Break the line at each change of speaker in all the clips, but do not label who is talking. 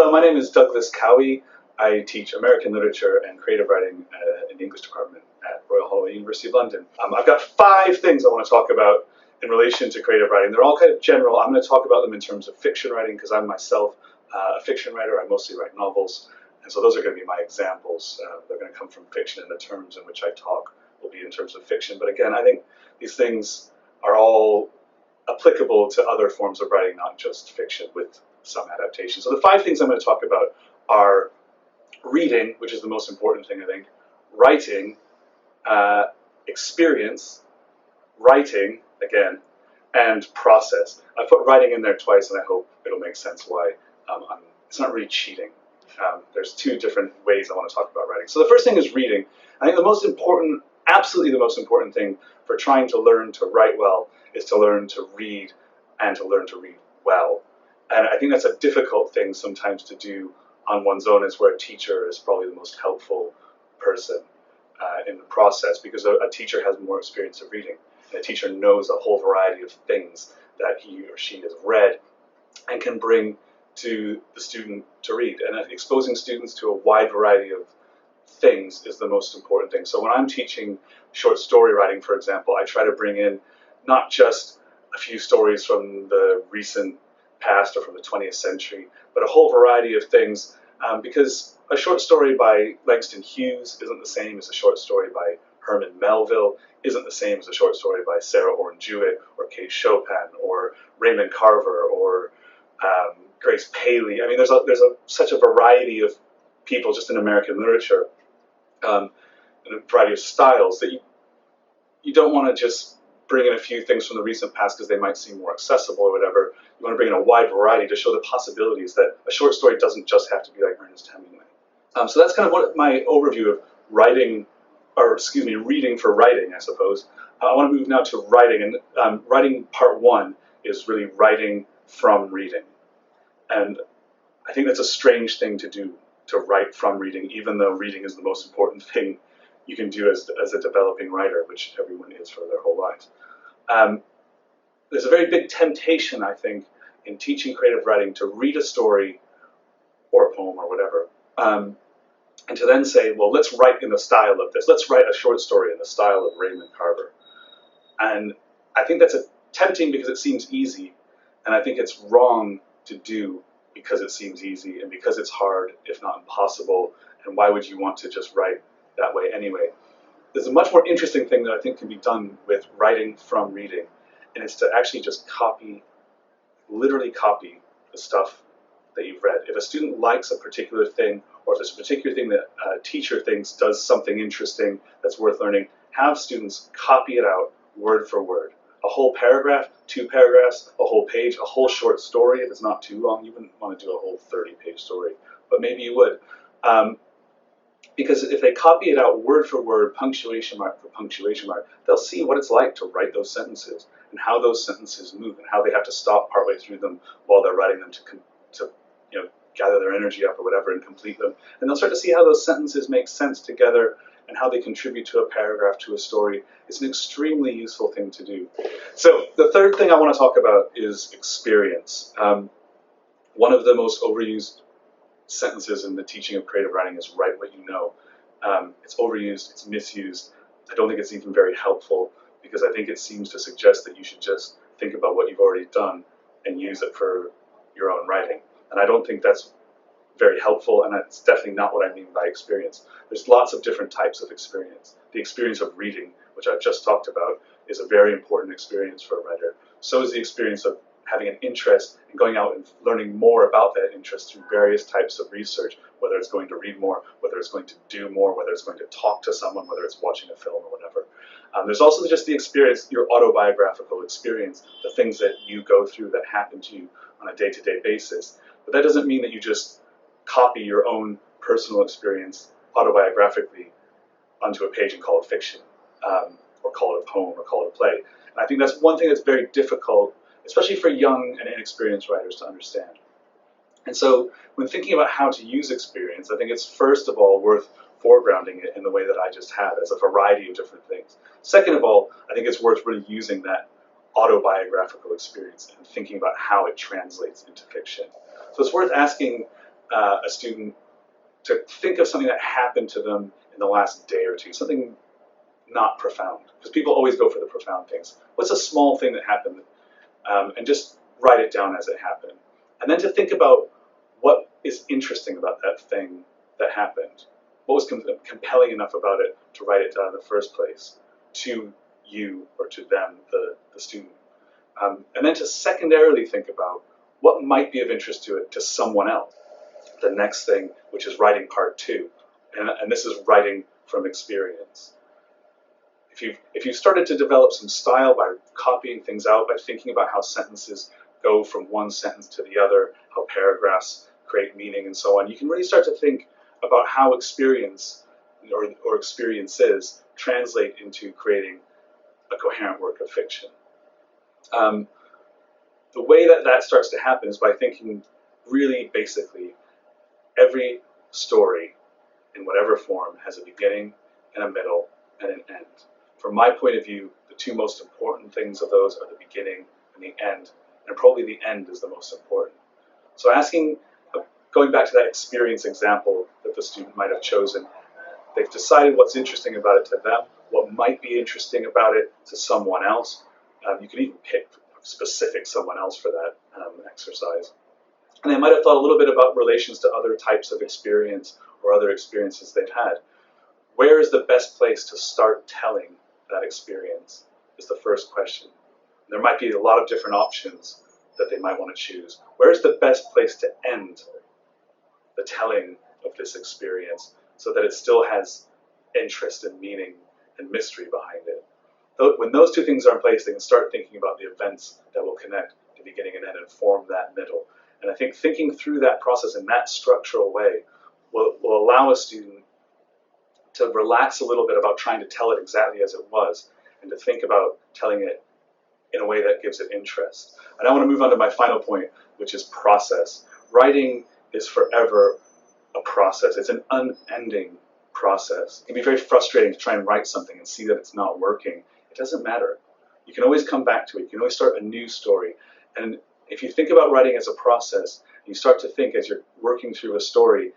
Hello, my name is Doug Cowie. I teach American literature and creative writing in the English department at Royal Holloway, University of London. I've got 5 things I want to talk about in relation to creative writing. They're all kind of general. I'm going to talk about them in terms of fiction writing because I'm myself a fiction writer. I mostly write novels, and so those are going to be my examples. They're going to come from fiction, and the terms in which I talk will be in terms of fiction. But again, I think these things are all applicable to other forms of writing, not just fiction, with some adaptation. So the 5 things I'm going to talk about are reading, which is the most important thing, I think, writing, experience, writing, again, and process. I put writing in there twice, and I hope it'll make sense why it's not really cheating. There's 2 different ways I want to talk about writing. So the first thing is reading. I think the most important, absolutely the most important thing for trying to learn to write well is to learn to read and to learn to read well. And I think that's a difficult thing sometimes to do on one's own, is where a teacher is probably the most helpful person in the process, because a teacher has more experience of reading. And a teacher knows a whole variety of things that he or she has read and can bring to the student to read. And exposing students to a wide variety of things is the most important thing. So when I'm teaching short story writing, for example, I try to bring in not just a few stories from the recent past or from the 20th century, but a whole variety of things, because a short story by Langston Hughes isn't the same as a short story by Herman Melville, isn't the same as a short story by Sarah Orne Jewett or Kate Chopin or Raymond Carver or Grace Paley. I mean, there's such a variety of people just in American literature, and a variety of styles, that you don't want to just bring in a few things from the recent past because they might seem more accessible or whatever. You want to bring in a wide variety to show the possibilities that a short story doesn't just have to be like Ernest Hemingway. So that's kind of what my overview of writing, or excuse me, reading for writing, I suppose. I want to move now to writing, and writing part 1 is really writing from reading. And I think that's a strange thing to do, to write from reading, even though reading is the most important thing you can do as a developing writer, which everyone is for their whole lives. There's a very big temptation, I think, in teaching creative writing to read a story or a poem or whatever, and to then say, well, let's write in the style of this. Let's write a short story in the style of Raymond Carver. And I think that's tempting because it seems easy, and I think it's wrong to do because it seems easy and because it's hard, if not impossible, and why would you want to just write that way anyway? There's a much more interesting thing that I think can be done with writing from reading, and it's to actually just literally copy the stuff that you've read. If a student likes a particular thing, or if there's a particular thing that a teacher thinks does something interesting that's worth learning, have students copy it out word for word. A whole paragraph, 2 paragraphs, a whole page, a whole short story. If it's not too long, you wouldn't want to do a whole 30-page story, but maybe you would. Because if they copy it out word for word, punctuation mark for punctuation mark, they'll see what it's like to write those sentences and how those sentences move and how they have to stop partway through them while they're writing them to gather their energy up or whatever and complete them. And they'll start to see how those sentences make sense together and how they contribute to a paragraph, to a story. It's an extremely useful thing to do. So the third thing I want to talk about is experience. One of the most overused sentences in the teaching of creative writing is write what you know. It's overused, it's misused. I don't think it's even very helpful, because I think it seems to suggest that you should just think about what you've already done and use it for your own writing. And I don't think that's very helpful, and that's definitely not what I mean by experience. There's lots of different types of experience. The experience of reading, which I've just talked about, is a very important experience for a writer. So is the experience of having an interest and going out and learning more about that interest through various types of research, whether it's going to read more, whether it's going to do more, whether it's going to talk to someone, whether it's watching a film or whatever. There's also just the experience, your autobiographical experience, the things that you go through that happen to you on a day-to-day basis. But that doesn't mean that you just copy your own personal experience autobiographically onto a page and call it fiction, or call it a poem, or call it a play. And I think that's one thing that's very difficult, especially for young and inexperienced writers, to understand. And so when thinking about how to use experience, I think it's first of all worth foregrounding it in the way that I just have, as a variety of different things. Second of all, I think it's worth really using that autobiographical experience and thinking about how it translates into fiction. So it's worth asking a student to think of something that happened to them in the last day or two, something not profound, because people always go for the profound things. What's a small thing that happened? And just write it down as it happened. And then to think about what is interesting about that thing that happened. What was compelling enough about it to write it down in the first place to you or to them, the student. And then to secondarily think about what might be of interest to it to someone else. The next thing, which is writing part 2. And this is writing from experience. If you've started to develop some style by copying things out, by thinking about how sentences go from one sentence to the other, how paragraphs create meaning and so on, you can really start to think about how experience or experiences translate into creating a coherent work of fiction. The way that starts to happen is by thinking really basically every story in whatever form has a beginning and a middle and an end. From my point of view, the two most important things of those are the beginning and the end, and probably the end is the most important. So going back to that experience example that the student might have chosen, they've decided what's interesting about it to them, what might be interesting about it to someone else. You can even pick a specific someone else for that exercise. And they might have thought a little bit about relations to other types of experience or other experiences they've had. Where is the best place to start telling that experience is the first question. There might be a lot of different options that they might want to choose. Where is the best place to end the telling of this experience so that it still has interest and meaning and mystery behind it? When those two things are in place, they can start thinking about the events that will connect the beginning and end and form that middle. And I think thinking through that process in that structural way will allow a student to relax a little bit about trying to tell it exactly as it was and to think about telling it in a way that gives it interest. And I want to move on to my final point, which is process. Writing is forever a process. It's an unending process. It can be very frustrating to try and write something and see that it's not working. It doesn't matter. You can always come back to it. You can always start a new story. And if you think about writing as a process, you start to think as you're working through a story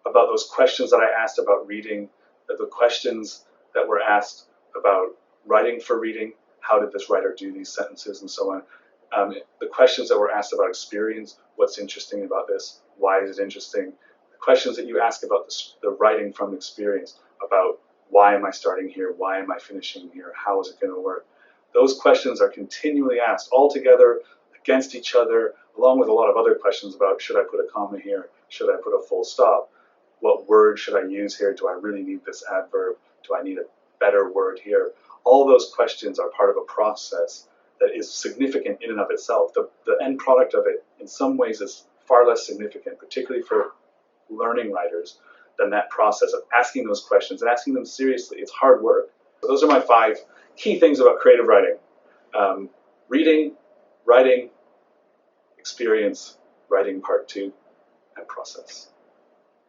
about those questions that I asked about reading, the questions that were asked about writing for reading, how did this writer do these sentences and so on, the questions that were asked about experience, what's interesting about this, why is it interesting, the questions that you ask about the writing from experience, about why am I starting here, why am I finishing here, how is it going to work. Those questions are continually asked all together, against each other, along with a lot of other questions about should I put a comma here, should I put a full stop, what word should I use here, do I really need this adverb, do I need a better word here. All those questions are part of a process that is significant in and of itself. The end product of it in some ways is far less significant, particularly for learning writers, than that process of asking those questions and asking them seriously. It's hard work. So those are my 5 key things about creative writing. Reading, writing, experience, writing part 2, and process.